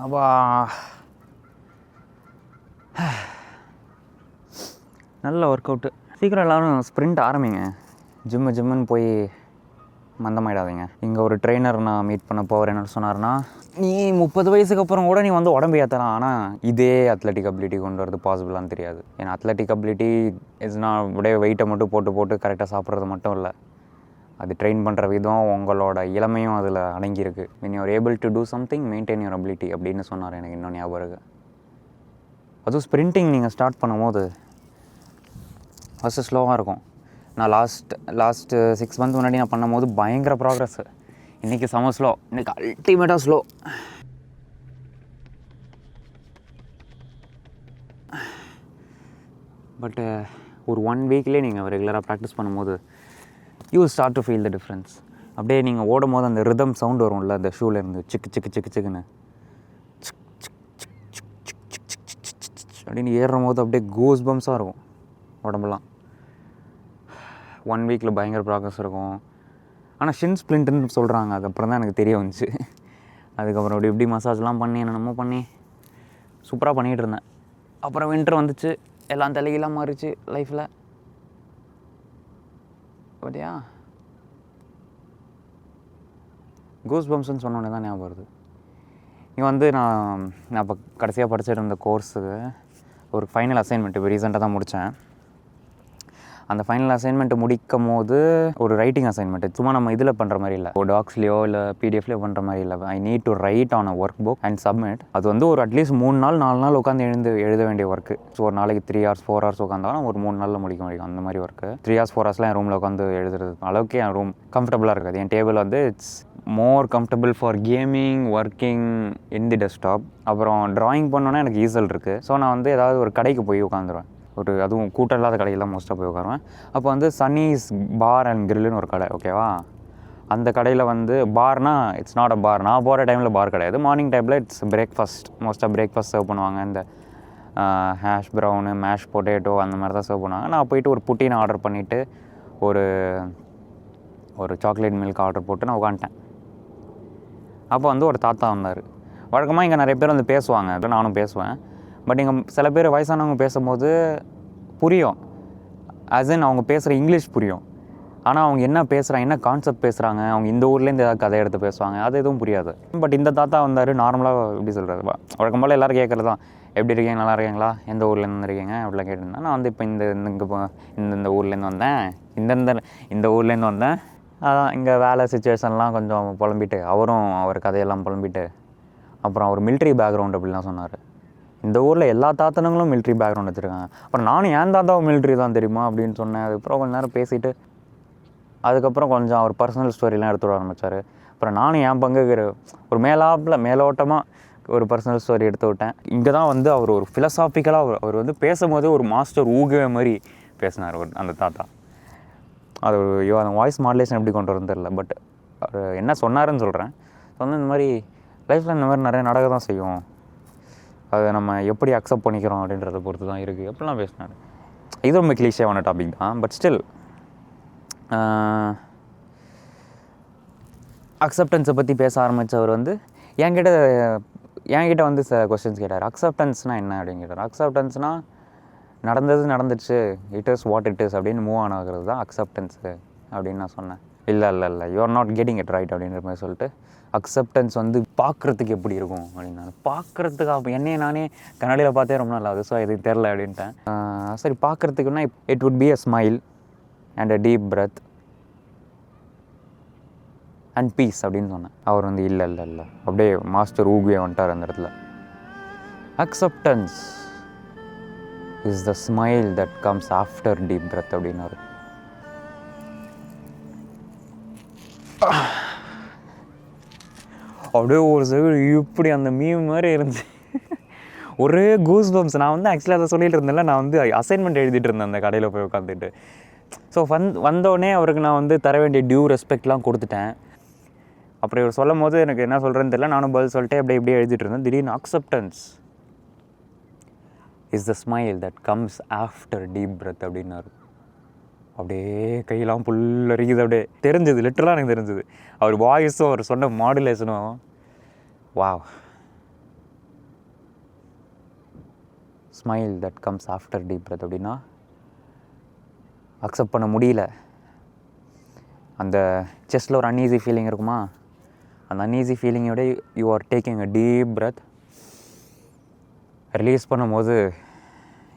அப்பா நல்ல work out. சீக்கிரம் எல்லோரும் ஸ்ப்ரிண்ட் ஆரம்பிங்க. ஜிம்முன்னு போய் மந்தமாயிடாதீங்க. இங்கே ஒரு ட்ரெயினர் நான் மீட் பண்ண போவர் என்ன சொன்னார்னா, நீ 30 வயசுக்கு அப்புறம் கூட நீ வந்து உடம்பு ஏற்றலாம், ஆனால் இதே அத்லெட்டிக் அபிலிட்டி கொண்டு வரது பாசிபிளான்னு தெரியாது. ஏன்னா அத்லெட்டிக் அபிலிட்டி நான் அப்படியே வெயிட்டை மட்டும் போட்டு கரெக்டாக சாப்பிட்றது மட்டும் இல்லை, அது ட்ரெயின் பண்ணுற விதம், உங்களோட இளமையும் அதில் அடங்கியிருக்கு. when you are able to do something maintain your ability அப்படின்னு சொன்னார். எனக்கு இன்னும் ஞாபகம் இருக்குது. அதுவும் ஸ்ப்ரிண்டிங் நீங்கள் ஸ்டார்ட் பண்ணும்போது ஃபஸ்ட்டு ஸ்லோவாக இருக்கும். நான் லாஸ்ட்டு 6 மந்த் முன்னாடி நான் பண்ணும்போது பயங்கர ப்ராக்ரஸ்ஸு. இன்றைக்கி செம ஸ்லோ, இன்றைக்கி அல்டிமேட்டாக ஸ்லோ. பட்டு ஒரு 1 வீக்லேயே நீங்கள் ரெகுலராக ப்ராக்டிஸ் பண்ணும்போது you start to feel the difference. அப்படியே நீங்கள் ஓடும் போது அந்த ரிதம் சவுண்ட் வரும்ல, அந்த ஷூலேருந்து சிக்குன்னு அப்படின்னு ஏறும் போது அப்படியே கூஸ் பம்ஸாக இருக்கும் உடம்புலாம். 1 வீக்கில் பயங்கர ப்ராக்ரஸ் இருக்கும். ஆனால் ஷின் ஸ்ப்ளிண்ட்டுன்னு சொல்கிறாங்க, அதுக்கப்புறம் தான் எனக்கு தெரிய வந்துச்சு. அதுக்கப்புறம் இப்படி மசாஜ்லாம் பண்ணி என்னென்னமோ பண்ணி சூப்பராக பண்ணிகிட்டு இருந்தேன். அப்புறம் வின்டர் வந்துச்சு, எல்லாம் தலைகீழாக மாறிச்சு லைஃப்பில். பார்த்தியா, கூஸ் பம்ப்ஸ்ன்னு சொன்னோன்னே தான் ஞாபகம் வருது. இங்கே வந்து நான் இப்போ கடைசியாக படிச்சுட்டு இருந்த கோர்ஸுக்கு ஒரு ஃபைனல் அசைன்மெண்ட் இப்போ ரீசெண்டாக தான் முடித்தேன். அந்த ஃபைனல் அசைன்மெண்ட்டு முடிக்கும் போது ஒரு ரைட்டிங் அசைன்மெண்ட், சும்மா நம்ம இதில் பண்ணுற மாதிரி இல்லை, ஒரு டாக்ஸ்லையோ இல்லை பிடிஎஃப்லையோ பண்ணுற மாதிரி இல்லை. I need to right on a work book and submit. அது வந்து ஒரு அட்லீஸ்ட் 3 நாள் 4 நாள் உட்காந்து எழுத வேண்டிய ஒர்க்கு. ஸோ ஒரு நாளைக்கு 3 hours 4 hours உட்காந்தாலும் ஒரு 3 நாளில் முடிக்க முடியும் அந்த மாதிரி ஒர்க்கு. 3 hours 4 hoursலாம் என் ரூமில் உட்காந்து எழுதுறது அளவுக்கு என் ரூம் கம்ஃபர்டபுளாக இருக்காது. என் டேபிள் வந்து it's more comfortable for gaming, working in the desktop. அப்புறம் ட்ராயிங் பண்ணோன்னா எனக்கு ஈஸல் இருக்குது. ஸோ நான் வந்து ஏதாவது ஒரு கடைக்கு போய் உட்காந்துருவேன், அதுவும் கூட்டம் இல்லாத கடையெல்லாம் மோஸ்ட்டாக போய் உட்காருவேன். அப்போ வந்து சன்னீஸ் பார் அண்ட் கிரில்லுன்னு ஒரு கடை, ஓகேவா. அந்த கடையில் வந்து பார்னால் இட்ஸ் நாட் அ பார். நான் போகிற டைமில் பார் கிடையாது. மார்னிங் டைமில் இட்ஸ் பிரேக்ஃபாஸ்ட், மோஸ்ட்டாக பிரேக்ஃபாஸ்ட் சர்வ் பண்ணுவாங்க. இந்த ஹேஷ் ப்ரௌனு, மேஷ் பொட்டேட்டோ அந்த மாதிரி தான் சர்வ் பண்ணுவாங்க. நான் போயிட்டு ஒரு புட்டினை ஆர்டர் பண்ணிவிட்டு ஒரு சாக்லேட் மில்க் ஆர்டர் போட்டு நான் உட்காந்துட்டேன். அப்போ வந்து ஒரு தாத்தா வந்தார். வழக்கமாக இங்கே நிறைய பேர் வந்து பேசுவாங்க, நானும் பேசுவேன். பட் இங்கே சில பேர் வயசானவங்க பேசும்போது புரியும், அன் அவங்க பேசுகிற இங்கிலீஷ் புரியும். ஆனால் அவங்க என்ன பேசுகிறாங்க, என்ன கான்செப்ட் பேசுகிறாங்க, அவங்க இந்த ஊர்லேருந்து ஏதாவது கதை எடுத்து பேசுவாங்க, அது எதுவும் புரியாது. பட் இந்த தாத்தா வந்தார், நார்மலாக எப்படி சொல்கிறது, வழக்கம் போல் எல்லோரும் கேட்குறது தான், எப்படி இருக்கீங்க, நல்லா இருக்கீங்களா, எந்த ஊர்லேருந்து இருக்கீங்க அப்படிலாம் கேட்டிருந்தேன். நான் வந்து இப்போ இந்த ஊர்லேருந்து வந்தேன், இந்த ஊர்லேருந்து வந்தேன், அதான் இங்கே வேலை சுச்சுவேஷன்லாம் கொஞ்சம் புலம்பிட்டு, அவர் கதையெல்லாம் புலம்பிட்டு, அப்புறம் அவர் மிலிட்ரி பேக்ரவுண்ட் அப்படிலாம் சொன்னார். இந்த ஊரில் எல்லா தாத்தனுங்களும் மிலிட்ரி பேக்ரவுண்ட் வச்சுருக்காங்க. அப்புறம் நானும் ஏன் தாத்தாவும் மிலிட்ரி தான் தெரியுமா அப்படின்னு சொன்னேன். அதுக்கப்புறம் கொஞ்சம் நேரம் பேசிவிட்டு அதுக்கப்புறம் கொஞ்சம் அவர் பர்சனல் ஸ்டோரிலாம் எடுத்து விட ஆரம்பித்தார். அப்புறம் நானும் என் பங்குக்கு ஒரு மேலோட்டமாக ஒரு பர்சனல் ஸ்டோரி எடுத்து விட்டேன். இங்கே தான் வந்து அவர் ஒரு ஃபிலசாபிக்கலாக அவர் வந்து பேசும்போது ஒரு மாஸ்டர் ஊகவே மாதிரி பேசினார் அந்த தாத்தா. அது அந்த வாய்ஸ் மாடுலேஷன் எப்படி கொண்டு வரணும் தெரியல, பட் அவர் என்ன சொன்னாருன்னு சொல்கிறேன். சொன்ன இந்த மாதிரி லைஃப்பில் இந்த மாதிரி நிறைய நடக்க தான் செய்யும், அதை நம்ம எப்படி அக்செப்ட் பண்ணிக்கிறோம் அப்படின்றத பொறுத்து தான் இருக்குது எப்படிலாம் பேசினார். இது ரொம்ப கிளீஷியாவான டாபிக் தான், பட் ஸ்டில் அக்செப்டன்ஸை பற்றி பேச ஆரம்பித்தவர் வந்து என்கிட்ட வந்து கொஸ்டின்ஸ் கேட்டார். அக்செப்டன்ஸ்னால் என்ன அப்படின்னு கேட்டார். அக்செப்டன்ஸ்னால் நடந்துச்சு, it is what it is அப்படின்னு மூவ் ஆன் ஆகிறது தான் அக்செப்டன்ஸு அப்படின்னு நான் சொன்னேன். இல்லை you are not getting it right அப்படின்ற மாதிரி சொல்லிட்டு, அக்செப்டன்ஸ் வந்து பார்க்குறதுக்கு எப்படி இருக்கும் அப்படின்னா, பார்க்குறதுக்கு அப்போ என்னையே நானே கண்ணாடியில் பார்த்தே ரொம்ப நாள் ஆகுது, ஸோ எதுக்கு தெரில அப்படின்ட்டேன். சரி, பார்க்குறதுக்குன்னா it would be a smile and a deep breath and peace அப்படின்னு சொன்னேன். அவர் வந்து இல்லை அப்படியே மாஸ்டர் ஊகுவே வந்துட்டார் அந்த இடத்துல. Acceptance is the smile that comes after deep breadth அப்படின்னாரு. அப்படியே ஒரு சைடு இப்படி அந்த மீம் மாதிரி இருந்துச்சு, ஒரே கூஸ் பம்ப்ஸ். நான் வந்து ஆக்சுவலாக அதை சொல்லிட்டு இருந்தேன்ல, நான் வந்து அசைன்மெண்ட் எழுதிட்டு இருந்தேன் அந்த கடையில் போய் உட்காந்துட்டு. ஸோ வந்தோடனே அவருக்கு நான் வந்து தர வேண்டிய டியூ ரெஸ்பெக்ட்லாம் கொடுத்துட்டேன். அப்புறம் இவர் சொல்லும் போது எனக்கு என்ன சொல்கிறேன்னு தெரியல, நானும் பதில் சொல்லிட்டு இப்படியே எழுதிட்டு இருந்தேன். திடீர்னு acceptance is the smile that comes after deep breadth அப்படின்னாரு. அப்படியே கையெல்லாம் புல்லரிக்குது, அப்படியே தெரிஞ்சது, லிட்டரலாக எனக்கு தெரிஞ்சது. அவர் வாய்ஸும் அவர் சொன்ன மாடுலேஷனும், wow. Smile that comes after deep breath அப்படின்னா அக்செப்ட் பண்ண முடியல. அந்த செஸ்ட்டில் ஒரு அன்ஈஸி ஃபீலிங் இருக்குமா, அந்த அன்ஈஸி ஃபீலிங்கோட you are taking a deep breath. Release பண்ணும்போது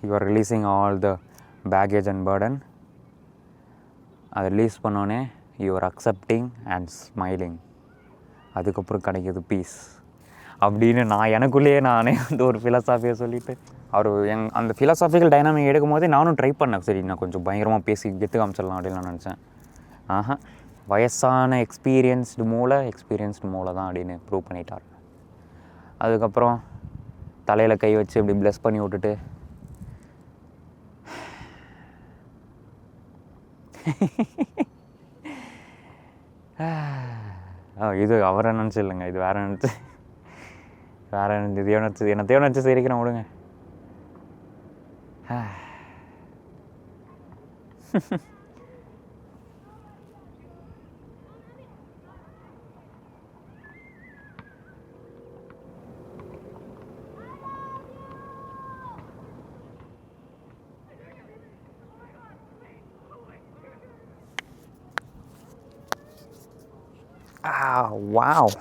you are releasing all the baggage and burden. அதை ரிலீஸ் பண்ணோன்னே you are accepting and smiling. அதுக்கப்புறம் கிடைக்கிது பீஸ் அப்படின்னு நான் எனக்குள்ளேயே நானே வந்து ஒரு ஃபிலாசாஃபியை சொல்லிவிட்டு அவர் அந்த ஃபிலாசாபிக்கல் டைனாமிக் எடுக்கும் போதே நானும் ட்ரை பண்ணேன். சரி நான் கொஞ்சம் பயங்கரமாக பேசி கெத்து காமிச்சிடலாம் அப்படின்னு நான் நினச்சேன். வயசான எக்ஸ்பீரியன்ஸ்டு மூளை தான் அப்படின்னு ப்ரூவ் பண்ணிட்டார். அதுக்கப்புறம் தலையில் கை வச்சு இப்படி ப்ளஸ் பண்ணி விட்டுட்டு இது அவரை நினச்சி இல்லைங்க, இது வேறு நினச்சி இதையோ நினச்சி என்னத்தையோ நினச்சி சிரிக்கிறேன் விடுங்க. வாவ்,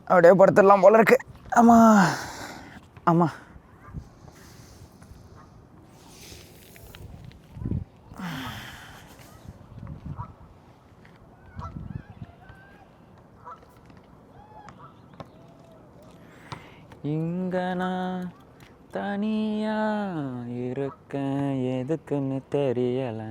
அப்படியே படுத்துடலாம் போல இருக்கு. ஆமாம் இங்க நான் தனியா இருக்க எதுக்குன்னு தெரியலை.